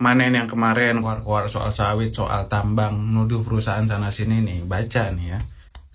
Manen yang kemarin keluar-keluar soal sawit, soal tambang, nuduh perusahaan sana-sini nih, baca nih ya.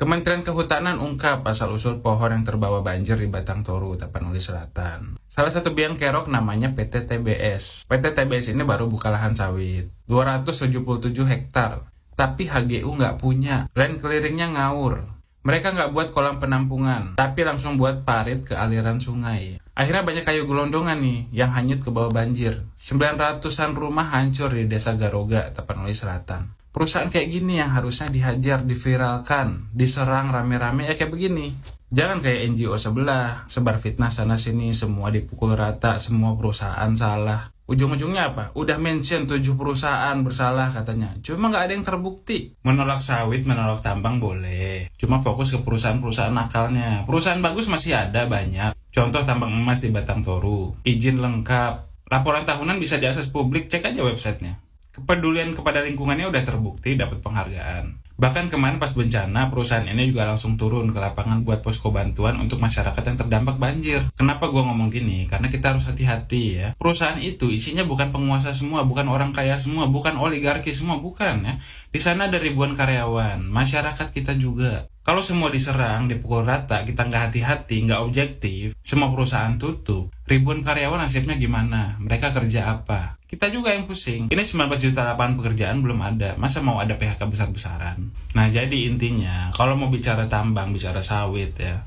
Kementerian Kehutanan ungkap asal-usul pohon yang terbawa banjir di Batang Toru, Tapanuli Selatan. Salah satu biang kerok namanya PT TBS. PT TBS ini baru buka lahan sawit, 277 hektar. Tapi HGU nggak punya, land clearingnya ngawur. Mereka nggak buat kolam penampungan, tapi langsung buat parit ke aliran sungai. Akhirnya banyak kayu gelondongan nih yang hanyut ke bawah banjir. 900-an rumah hancur di desa Garoga, Tapanuli Selatan. Perusahaan kayak gini yang harusnya dihajar, diviralkan, diserang rame-rame ya kayak begini. Jangan kayak NGO sebelah, sebar fitnah sana-sini, semua dipukul rata, semua perusahaan salah. Ujung-ujungnya apa? Udah mention 7 perusahaan bersalah katanya. Cuma nggak ada yang terbukti. Menolak sawit, menolak tambang boleh. Cuma fokus ke perusahaan-perusahaan nakalnya. Perusahaan bagus masih ada banyak. Contoh tambang emas di Batang Toru. Izin lengkap. Laporan tahunan bisa diakses publik, cek aja websitenya. Kepedulian kepada lingkungannya udah terbukti, dapat penghargaan. Bahkan kemarin pas bencana, perusahaan ini juga langsung turun ke lapangan buat posko bantuan untuk masyarakat yang terdampak banjir. Kenapa gue ngomong gini? Karena kita harus hati-hati ya. Perusahaan itu isinya bukan penguasa semua, bukan orang kaya semua, bukan oligarki semua, bukan ya. Di sana ada ribuan karyawan, masyarakat kita juga. Kalau semua diserang, dipukul rata, kita nggak hati-hati, nggak objektif, semua perusahaan tutup. Ribuan karyawan nasibnya gimana? Mereka kerja apa? Kita juga yang pusing. Ini 19 juta lapangan pekerjaan belum ada. Masa mau ada PHK besar-besaran? Nah, jadi intinya, kalau mau bicara tambang, bicara sawit ya,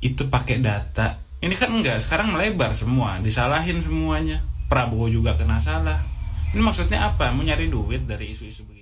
itu pakai data. Ini kan enggak, sekarang melebar semua, disalahin semuanya. Prabowo juga kena salah. Ini maksudnya apa? Mau nyari duit dari isu-isu begini?